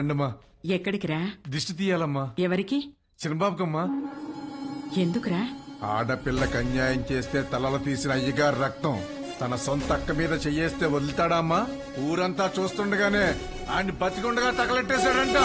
రండమ్మా. ఎక్కడికిరా? దిష్టి తీయాలమ్మా. ఎవరికి? చిన్నబాబుకమ్మా. ఎందుకురా? ఆడపిల్లకి అన్యాయం చేస్తే తలలు తీసిన అయ్యగారు రక్తం తన సొంత అక్క మీద చెయ్యేస్తే వదులుతాడామ్మా? ఊరంతా చూస్తుండగానే ఆయన బతికుండగా తగలెట్టేశాడంట.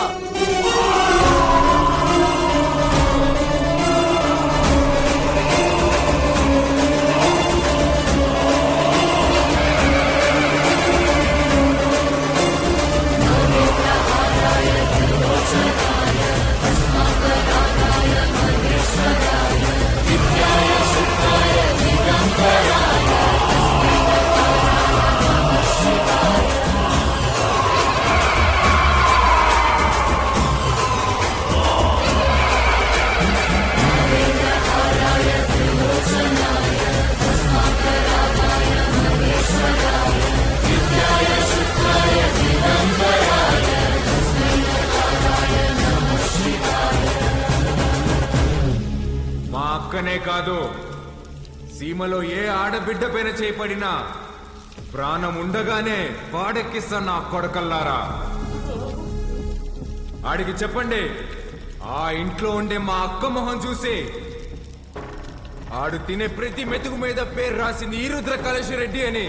అక్కనే కాదు, సీమలో ఏ ఆడబిడ్డ పైన చేపడినా ప్రాణం ఉండగానే వాడెక్కిస్తా నా కొడకల్లారా. ఆడికి చెప్పండి, ఆ ఇంట్లో ఉండే మా అక్క మొహం చూసి ఆడు తినే ప్రతి మెతుకు మీద పేరు రాసింది ఈ రుద్ర కళేశ్వరెడ్డి అని.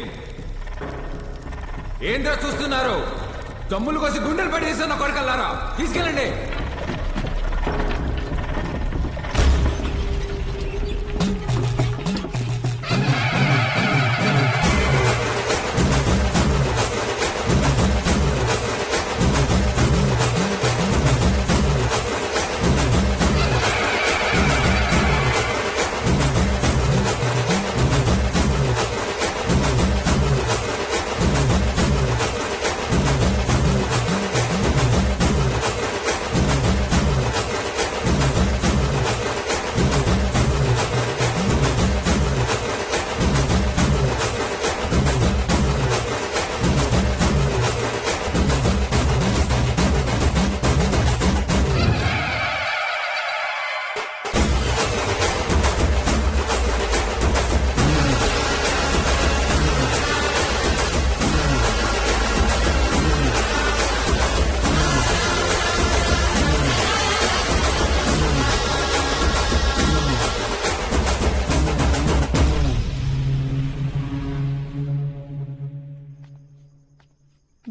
ఏంద్రా చూస్తున్నారు? తమ్ములు కోసి గుండెలు పడేసా నా కొడకల్లారా, తీసుకెళ్ళండి.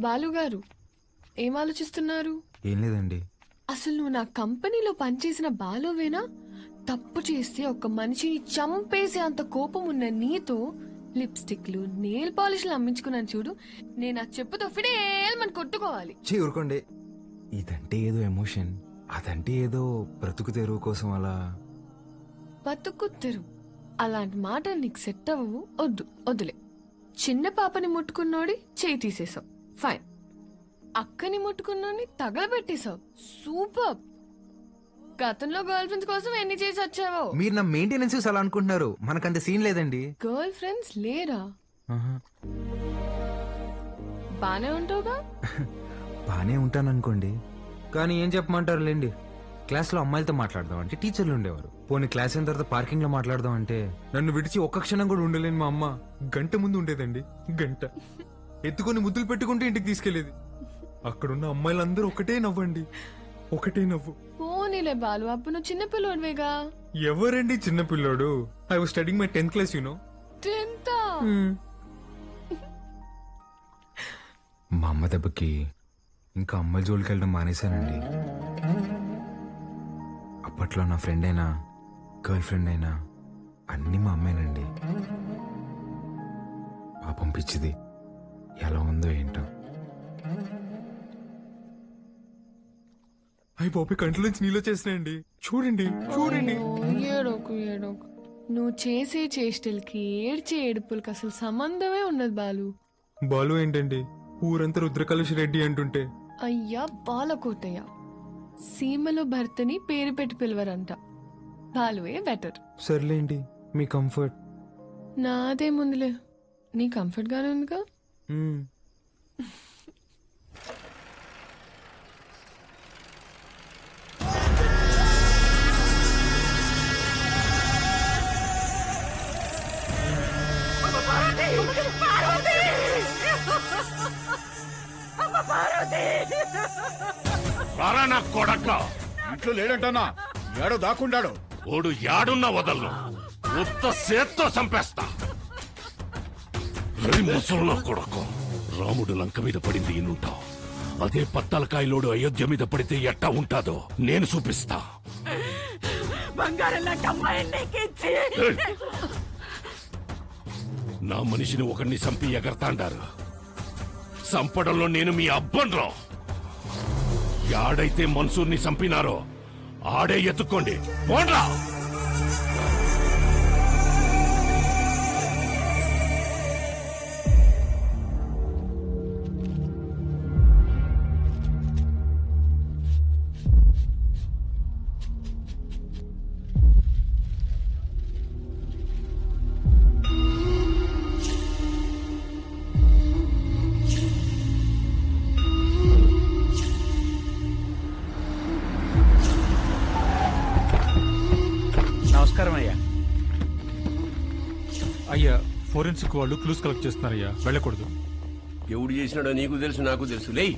బాలుగారు, ఏం ఆలోచిస్తున్నారు? ఏం లేదండి. అసలు నువ్వు నా కంపెనీలో పనిచేసిన బాలువేనా? తప్పు చేస్తే ఒక మనిషిని చంపేసే అంత కోపం ఉన్న నీతో లిప్స్టిక్లు, నెయిల్ పాలిష్లు అమ్మించుకున్నాను చూడు. నేను ఆ చెప్పుతో ఫిడేల్మని కొట్టుకోవాలి. ఊరుకోండి. ఇదంటే ఏదో ఎమోషన్, అదంటే ఏదో బ్రతుకు తెరువు కోసం అలా. బతుకు తెరువు అలాంటి మాటలు నీకు సెట్ అవ్వవు. వద్దులే. చిన్న పాపని ముట్టుకున్నోడి చేయి తీసేసావు, ఫైన్. అక్కని ముట్టుకున్నోని తగలబెట్టేశావు, సూపర్. గతంలో గర్ల్ ఫ్రెండ్స్ కోసం ఎన్ని చేసి వచ్చావో. మీరు నా మెయింటెనెన్స్ అలా అనుకుంటున్నారు, మనకంత సీన్ లేదండి. గర్ల్ ఫ్రెండ్స్ లేరా? బానే ఉంటావుగా? బానే ఉంటాను అనుకోండి, కానీ ఏం చెప్పమంటారు లేండి. క్లాస్ లో అమ్మాయిలతో మాట్లాడదాం అంటే టీచర్లు ఉండేవారు. పోనీ క్లాస్ అయిన తర్వాత పార్కింగ్ లో మాట్లాడదాం అంటే నన్ను విడిచి ఒక్క క్షణం కూడా ఉండలేని మా అమ్మ గంట ముందు ఉండేదండి. గంట ఎత్తుకొని ముద్దులు పెట్టుకుంటే ఇంటికి తీసుకెళ్లేది. అక్కడున్న అమ్మాయిలందరూ ఒకటే నవ్వండి, ఒకటే నవ్వు. పోనీలే బాలు, అప్పుడు నువ్వు చిన్న పిల్లోడివేగా. ఎవరండి చిన్న పిల్లోడు? I was studying my 10th class, you know. 10th? మా అమ్మ దెబ్బకి ఇంకా అమ్మాయిల జోలికి వెళ్ళడం మానేశానండి. అప్పట్లో నా ఫ్రెండ్ అయినా గర్ల్ ఫ్రెండ్ అయినా అన్ని మా అమ్మాయినండి. పాపం పిచ్చిది ఎలా ఉందో ఏంటో. అయ్యి బాబు, కంట్లోంచి నీళ్ళు వచ్చేసినాయండి. చూడండి చూడండి. ఏడోకు ఏడోకు. నువ్వు చేసే చేష్టలకి ఏడ్చే ఏడుపులకి అసలు సంబంధమే ఉన్నది బాలు. బాలు ఏంటండి, ఊరంతా రుద్రకళేశ్వరెడ్డి అంటుంటే. అయ్యా బాలకోటయ్య, సీమలో భర్తని పేరు పెట్టి పిలవరంట. బాలువే బెటర్. సర్లేండి, మీ కంఫర్ట్. నాదే ముందులే, నీ కంఫర్ట్ గానే ఉందిగా. పార్వతి కొడక ఇంట్లో లేడంటన్నా ఏడో దాక్కుండాడు. ఓడు యాడున్నా వదలను, ఉత్త సేత్తో చంపేస్తా. ముసలు కొడకు, రాముడు లంక మీద పడింది ఈనుంటావు, అదే పత్తలకాయలోడు అయోధ్య మీద పడితే ఎట్టా ఉంటాదో నేను చూపిస్తా. నా మనిషిని ఒకరిని చంపి ఎగరతాండారు, చంపడంలో నేను మీ అబ్బన్రా. యాడైతే మన్సూర్ని చంపినారో ఆడే ఎత్తుకోండి, పోండ్రా. నమస్కారం అయ్యా. అయ్యా, ఫోరెన్సిక్ వాళ్ళు క్లూస్ కలెక్ట్ చేస్తున్నారయ్యా, వెళ్ళకూడదు. ఎవడు చేసినాడో నీకు తెలుసు, నాకు తెలుసు. లేయ్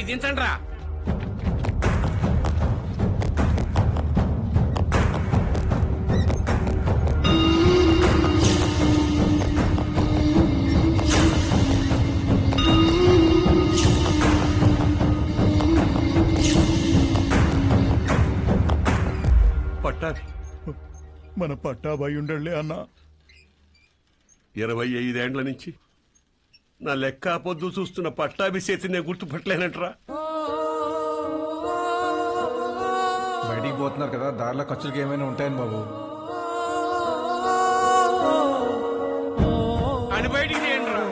దించండి రా. పట్టాభి, మన పట్టాభాయి ఉండలే అన్నా. 25 ఏండ్ల నుంచి నా లెక్క పొద్దు చూస్తున్న పట్టాభి చేతి నేను గుర్తుపట్టలేనంటరా. బయటికి పోతున్నారు కదా, దారిలో ఖర్చులకి ఏమైనా ఉంటాయని బాబు. అని బయటికి తీయండిరా.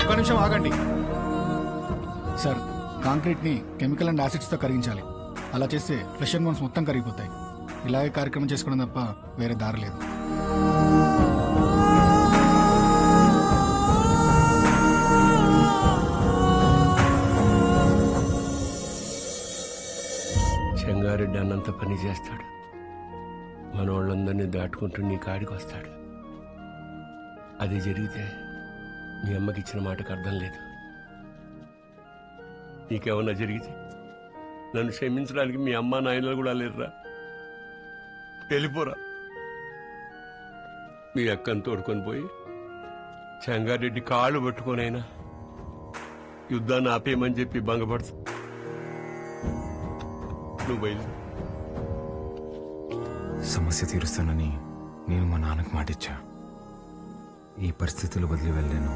ఒక్క నిమిషం ఆగండి. సార్, కాంక్రీట్ ని కెమికల్ అండ్ యాసిడ్స్ తో కరిగించాలి. అలా చేస్తే ఫ్లెష్ అండ్ బోన్స్ మొత్తం కరిగిపోతాయి. ఇలాగే కార్యక్రమం చేసుకోవడం తప్ప వేరే దారి లేదు. చెంగారెడ్డి అన్నంత పని చేస్తాడు, మన వాళ్ళందరినీ దాటుకుంటూ నీ కాడికి వస్తాడు. అది జరిగితే మీ అమ్మకి ఇచ్చిన మాటకు అర్థం లేదు. నీకేమన్నా జరిగితే నన్ను క్షమించడానికి మీ అమ్మ నాయనలు కూడా లేరురా. వెళ్ళిపోరా. మీ అక్కను తోడుకొని పోయి చెంగారెడ్డి కాళ్ళు పట్టుకొనైనా యుద్ధాన్ని ఆపేయమని చెప్పి భంగపడుతు. నువ్వు బయలు. సమస్య తీరుస్తానని నేను మా నాన్నకు మాటిచ్చా. ఈ పరిస్థితులు వదిలి వెళ్ళాను.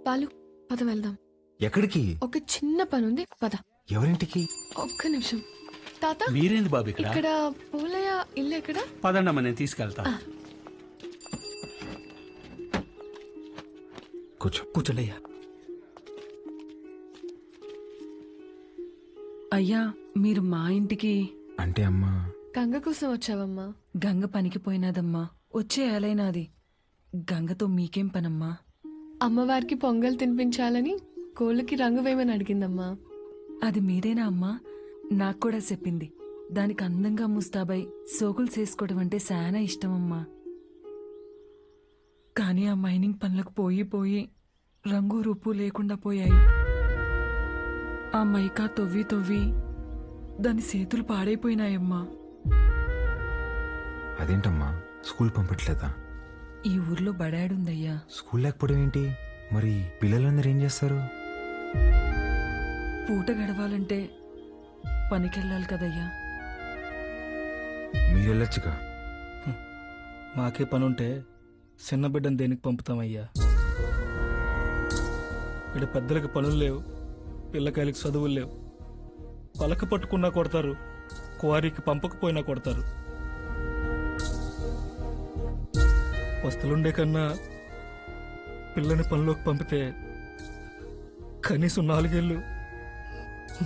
పాలు, పద వెళ్దాం. ఎక్కడికి? ఒక చిన్న పని ఉంది, పద. ఎవరింటికి? ఒక్క నిమిషం. తాత, మీరేంది బాబు ఇక్కడ? ఇక్కడ పూలయ్య ఇల్లు ఎక్కడ? పదండమ్మా, నేను తీసుకెళ్తా. కూర్చోండియ్యా. అయ్యా, మీరు మా ఇంటికి అంటే అమ్మా, గంగ కోసం వచ్చావమ్మా? గంగ పనికి పోయినాదమ్మా, వచ్చే ఏలైనాది. గంగతో మీకేం పనమ్మా? అమ్మవారికి పొంగల్ తినిపించాలని కోళ్ళకి రంగు వేయమని అడిగిందమ్మా. అది మీరేనా అమ్మా? నాకు కూడా చెప్పింది. దానికి అందంగా ముస్తాబై సోకులు చేసుకోవడం అంటే చాలా ఇష్టమమ్మా. కానీ ఆ మైనింగ్ పనులకు పోయి పోయి రంగు రూపు లేకుండా పోయాయి. ఆ మైకా తొవ్వి తొవ్వి దాని చేతులు పాడైపోయినాయమ్మా. అదేంటమ్మా, స్కూల్ పంపట్లేదా? ఈ ఊర్లో బడాడుందయ్యా. స్కూల్ లేకపోవడం ఏంటి? మరి పిల్లలందరూ ఏం చేస్తారు? పూట గడవాలంటే పనికెళ్ళాలి కదయ్యా. మీరెళ్ళొచ్చుగా. మాకే పనుంటే చిన్న బిడ్డను దేనికి పంపుతామయ్యా? ఇక్కడ పెద్దలకు పనులు లేవు, పిల్లకాయలకు చదువులు లేవు. పలక పట్టుకున్నా కొడతారు, క్వారీకి పంపకపోయినా కొడతారు. వస్తులుండే కన్నా పిల్లని పనిలోకి పంపితే కనీసం 4 ఏళ్ళు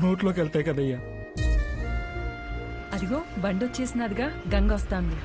నోట్లోకి వెళ్తాయి కదయ్యా. అదిగో బండొచ్చేసినదిగా, గంగ వస్తాంది.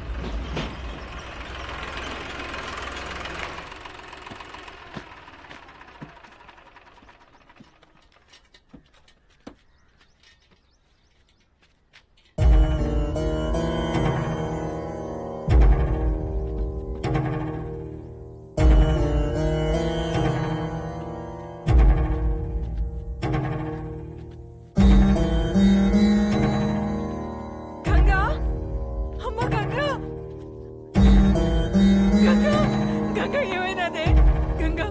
ఏమైనాదే గంగా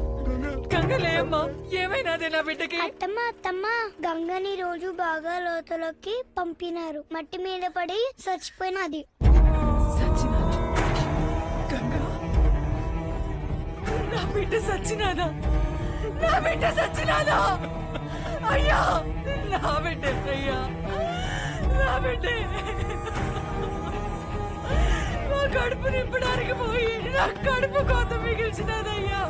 గంగ లేమ్మా ఏమైనాదే నా బిడ్డకి అత్తమ్మ గంగని రోజు బాగా లోతులోకి పంపినారు మట్టి మీద పడి చచ్చిపోయినది సచ్చినాదా గంగా నా బిడ్డ సచ్చినాదా నా బిడ్డ సచ్చినాదా అయ్యా నా బిడ్డ అయ్యా నా బిడ్డే నా కడుపు నింపడానికి పోయి నా కడుపు కోత మిగిల్చినదయ్యా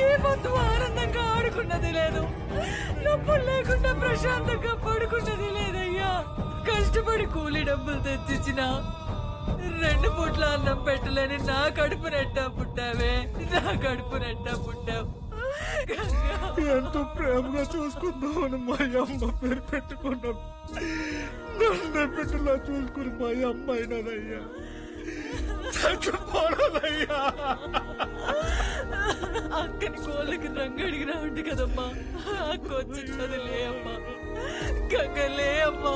ఏ పొద్దు ఆనందంగా ఆడుకున్నది లేదు నొప్పులు లేకుండా ప్రశాంతంగా పడుకున్నది లేదయ్యా కష్టపడి కూలి డబ్బులు తెచ్చిచ్చిన 2 పూట్ల అన్నం పెట్టలేని నా కడుపు నెట్టా పుట్టావే నా కడుపు నెట్టా పుట్టావు ఎంతో ప్రేమగా చూసుకుందామని మా అమ్మ పేరు పెట్టుకున్నాం నన్ను బిడ్డలా చూసుకుని మా అమ్మ అయినదయ్యా చచ్చిపోనదయ్యా అక్కని కోళ్ళకి రంగు అడిగినా ఉండి కదమ్మా అక్క వచ్చినది లే అమ్మా గంగలే అమ్మా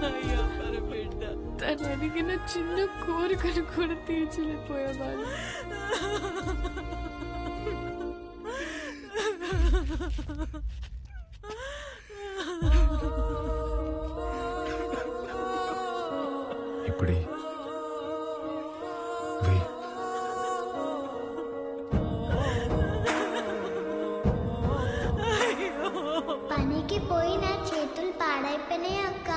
అయ్యా మన బిడ్డ తను అడిగిన చిన్న కోరికను కూడా తీర్చలేకపోయేవాళ్ళు. ఇప్పుడే పనికి పోయి నా చేతులు పాడైపోయినాయి అక్క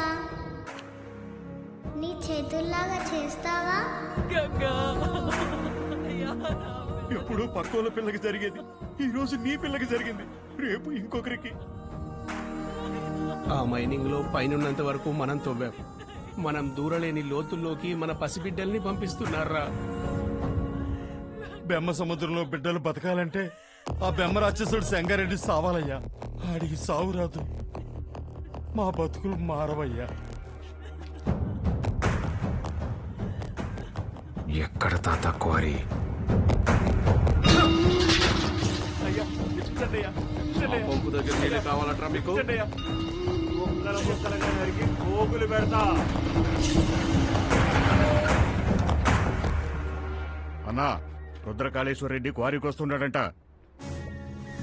నీ చేతుల్లాగా చేస్తావా గంగా ఎప్పుడు పక్కోళ్ళ పిల్లకి జరిగేది ఈ రోజు నీ పిల్లకి జరిగింది రేపు ఇంకొకరికి. ఆ మైనింగ్ లో పైనున్నంత వరకు మనం తవ్వాం. మనం దూరలేని లోతుల్లోకి మన పసిబిడ్డల్ని పంపిస్తున్నారా? బెమ్మ సముద్రంలో బిడ్డలు బతకాలంటే ఆ బెమ్మ రాక్షసుడు సంగారెడ్డి సావాలయ్యా. ఆడికి సావు రాదు, మా బతుకులు మారవయ్యా. ఎక్కడ తాత క్వారీ? పంపు దగ్గర నీళ్ళే కావాలట్రా మీకు? అన్నా, రుద్రకాళేశ్వర రెడ్డి క్వారీకి వస్తున్నాడంట.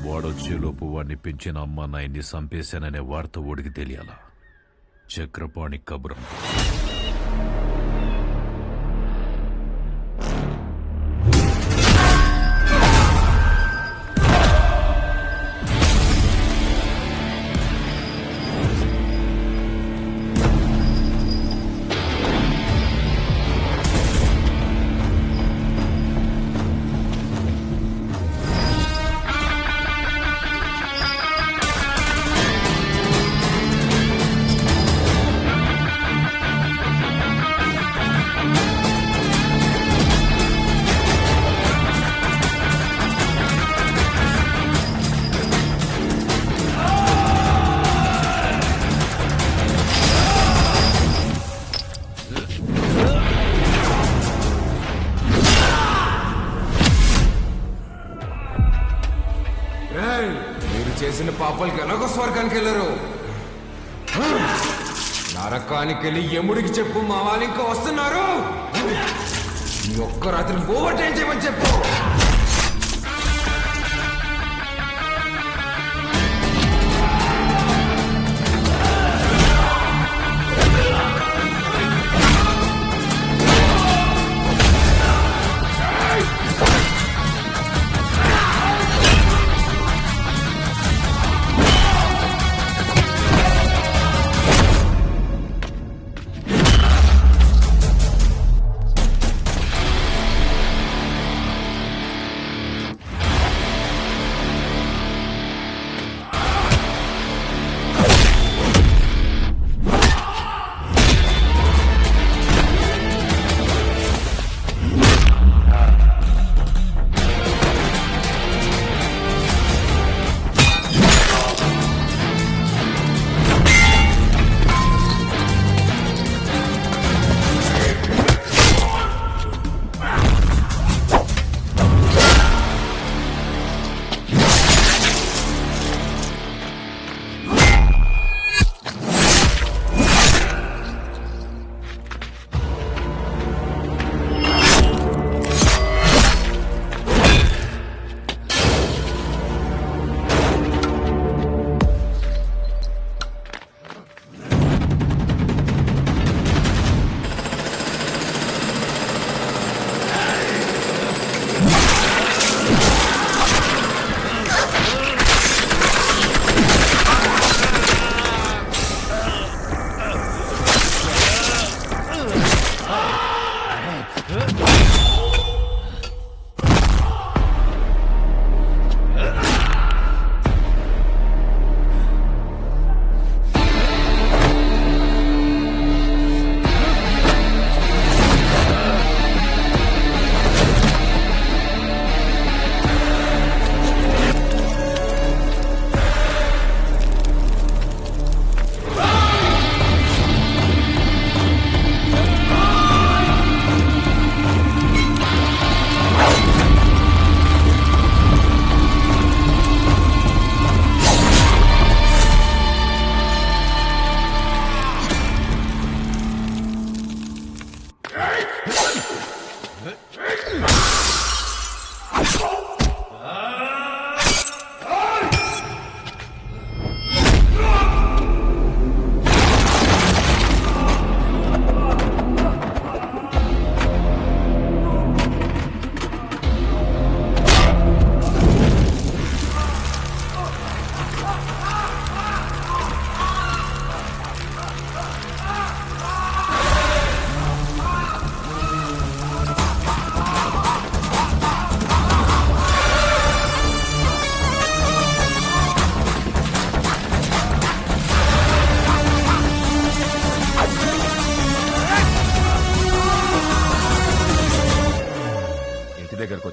వాడొచ్చేలోపు వాడిని పెంచిన అమ్మ నాయన్ని చంపేశాననే వార్త ఓడికి తెలియాలా? చక్రపాణి కబురం. మీరు చేసిన పాపాలకి ఎలాగో స్వర్గానికి వెళ్ళరు. నరకానికి వెళ్ళి యముడికి చెప్పు, మా వాళ్ళు ఇంకా వస్తున్నారు. ఈ ఒక్క రాత్రి ఓవర్ టైం చేయమని చెప్పు.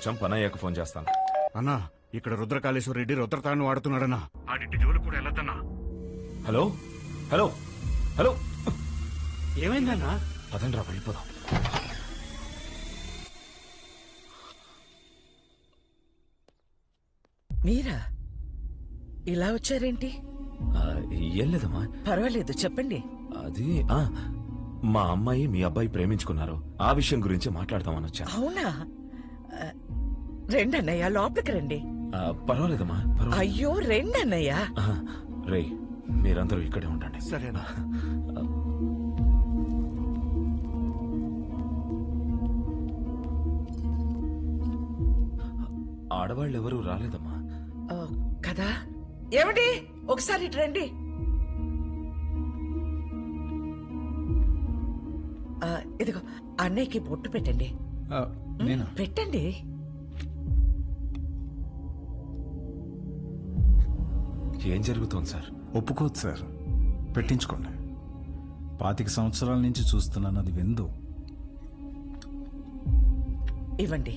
వచ్చాం, పని అయ్యాక ఫోన్ చేస్తాను. అన్నా, ఇక్కడ రుద్రకాళేశ్వర రెడ్డి రుద్రతాన్ని వాడుతున్నాడన్నా. ఆడింటి జోలు కూడా వెళ్ళొద్దన్నా. హలో హలో హలో, ఏమైందన్నా? పదండ్రా వెళ్ళిపోదాం. మీరా ఇలా వచ్చారేంటి? ఏం లేదమ్మా. పర్వాలేదు, చెప్పండి. అది మా అమ్మాయి మీ అబ్బాయి ప్రేమించుకున్నారు, ఆ విషయం గురించి మాట్లాడదామని వచ్చాను. అవునా? రెండన్నయ్య, లోపలికి రండి. పర్వాలేదమ్మా, అయ్యో రెండన్నయ్య. రే, మీరందరూ ఇక్కడే ఉండండి. సరేనా? ఆడవాళ్ళు ఎవరూ రాలేదమ్మా. కదా? ఏమండి, ఒకసారి ఇటు రండి. ఇదిగో అన్నయ్యకి బొట్టు పెట్టండి. పెట్టండి. ఏం జరుగుతోంది సార్? ఒప్పుకోదు సార్, పెట్టించుకోండి. 25 సంవత్సరాల నుంచి చూస్తున్నాను, అది విందు. ఇవ్వండి.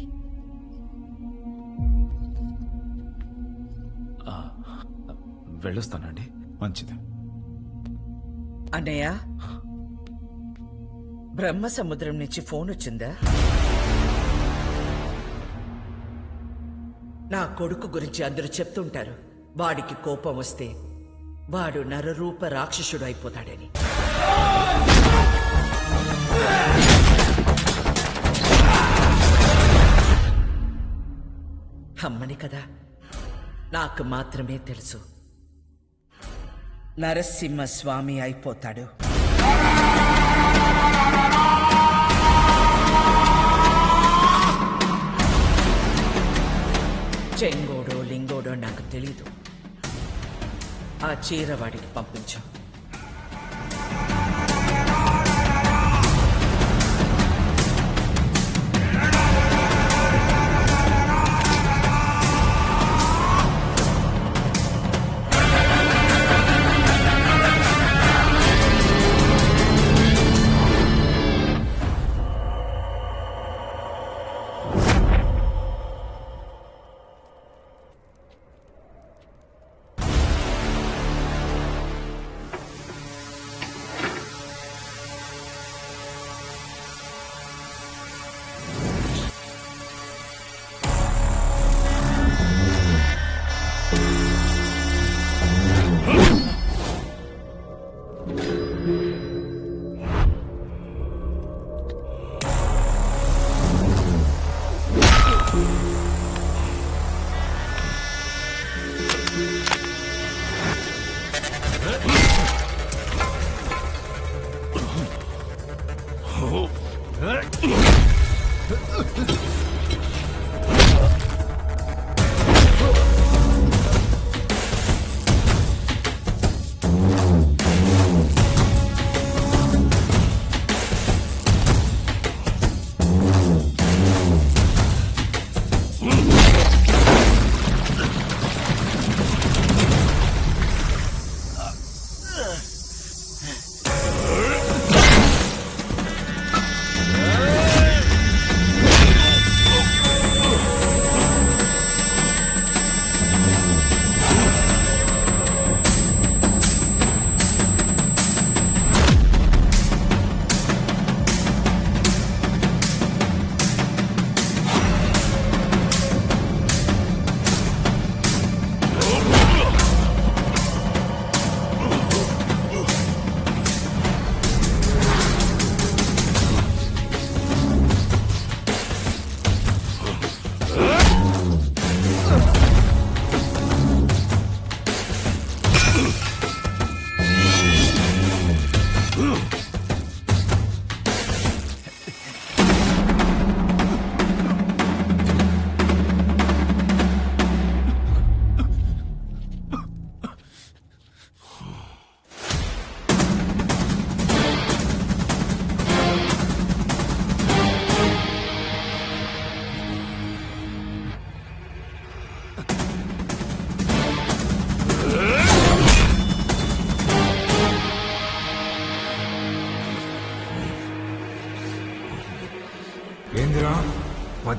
వెళ్ళొస్తానండి. మంచిది. అన్నయ్య, బ్రహ్మ సముద్రం నుంచి ఫోన్ వచ్చిందా? నా కొడుకు గురించి అందరూ చెప్తుంటారు, వాడికి కోపం వస్తే వాడు నరరూప రాక్షసుడు అయిపోతాడని. అమ్మని కదా, నాకు మాత్రమే తెలుసు, నరసింహ స్వామి అయిపోతాడు. చెంగోడో లింగోడో నాకు తెలీదు. ఆ చీర వాడికి పంపించు.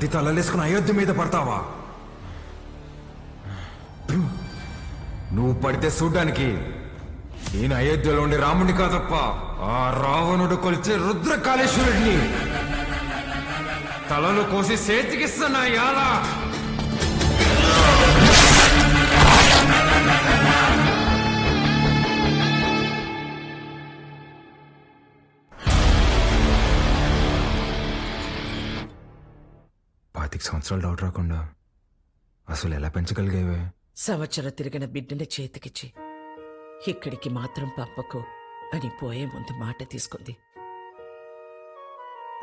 10 తలలేసుకుని అయోధ్య మీద పడతావా? నువ్వు పడితే చూడ్డానికి నేను అయోధ్యలో ఉండే రాముడిని కాదప్ప, ఆ రావణుడు కొలిచే రుద్రకాళేశ్వరుడిని. తలలు కోసి చేతికిస్తున్నా యాలా. పాతిక సంవత్సరాలు డౌట్ రాకుండా అసలు ఎలా పెంచగలిగేవే? సంవత్సరం తిరిగిన బిడ్డని చేతికిచ్చి ఇక్కడికి మాత్రం పంపకు అని పోయే ముందు మాట తీసుకుంది.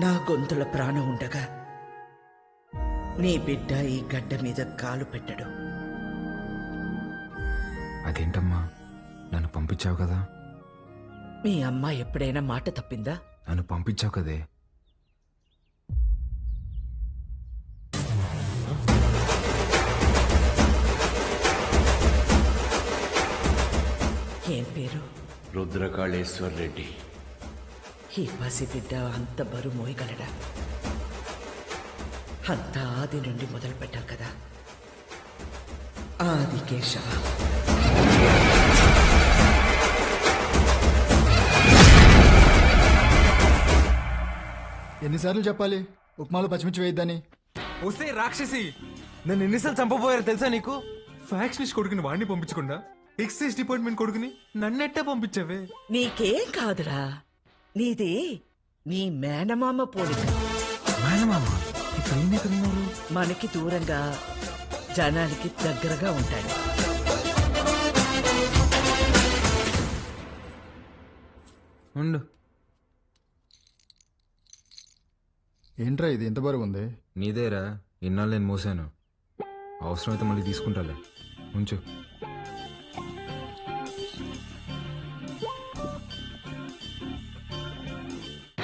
నా గొంతుల ప్రాణం ఉండగా నీ బిడ్డ ఈ గడ్డ మీద కాలు పెట్టడు. అదేంటమ్మా, నన్ను పంపించావు కదా? మీ అమ్మ ఎప్పుడైనా మాట తప్పిందా? నన్ను పంపించావు కదే. ఏం పేరు? రుద్రకాళేశ్వర్ రెడ్డి. ఈ పసిబిడ్డ అంత బరువు మోయగలడా? అంతా ఆది నుండి మొదలు పెట్టాం కదా. ఆది కేశవ. ఎన్నిసార్లు చెప్పాలి ఉప్మాలో పచ్చిమిర్చి వేయద్దని? వస్తే రాక్షసి, నన్ను ఎన్నిసార్లు చంపబోయారు తెలుసా నీకు? ఫ్యాక్షనిస్ట్ కొడుకుని వాడిని పంపించకుండా ఎక్సైజ్ డిపార్ట్మెంట్ కొడుకుని నన్నెట్టే పంపించావే? నీకేం కాదురా, నీది నీ మేనమామ పోలిక. మేనమామ ఇప్పుడు ఈయన ఎక్కడున్నారు? మనకి దూరంగా జనానికి దగ్గరగా ఉంటాడు. ఉండు. ఏంట్రా ఇది ఎంత బరువు ఉంది? నీదేరా, ఇన్నాళ్ళు నేను మోసాను. అవసరమైతే మళ్ళీ తీసుకుంటాలే, ఉంచు.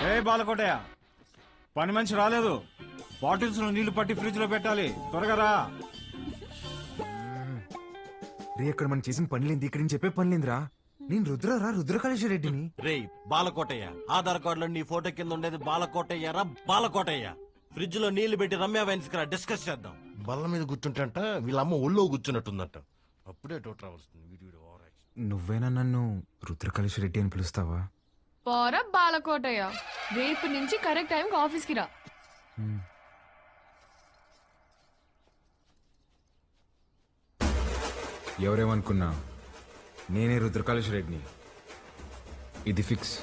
ఏ బాలకోటయ్య, పని మనిషి రాలేదు. బాటిల్స్ లో నీళ్లు పట్టి ఫ్రిడ్జ్ లో పెట్టాలి, త్వరగా రా. రే, అక్కడ మనం చేసిన పనిలేంది, ఇక్కడ నేను చెప్పే పనిలేందిరా. నేను రుద్రకాళేశ్వర రెడ్డిని. రే బాలకోటయ్య, ఆధార్ కార్డులో నీ ఫోటో కింద ఉండేది బాలకోటయ్య రా. బాలకోటయ్య, ఫ్రిడ్జ్ లో నీళ్లు పెట్టి రమ్య వైన్స్ కి డిస్కస్ చేద్దాం. బల్ల మీద కూర్చుంటంట, వీళ్ళమ్మ ఒళ్ళో కూర్చున్నట్టుందంట. అప్పుడే డౌట్ రావాల్సింది. నువ్వేనా నన్ను రుద్రకాళేశ్వర రెడ్డి అని పిలుస్తావా? పోరా బాలకోటయ్య, రేపు నుంచి కరెక్ట్ టైంకి ఆఫీస్కి రా. ఎవరేమనుకున్నా నేనే రుద్రకాళేశ్వర రెడ్డిని. ఇది ఫిక్స్.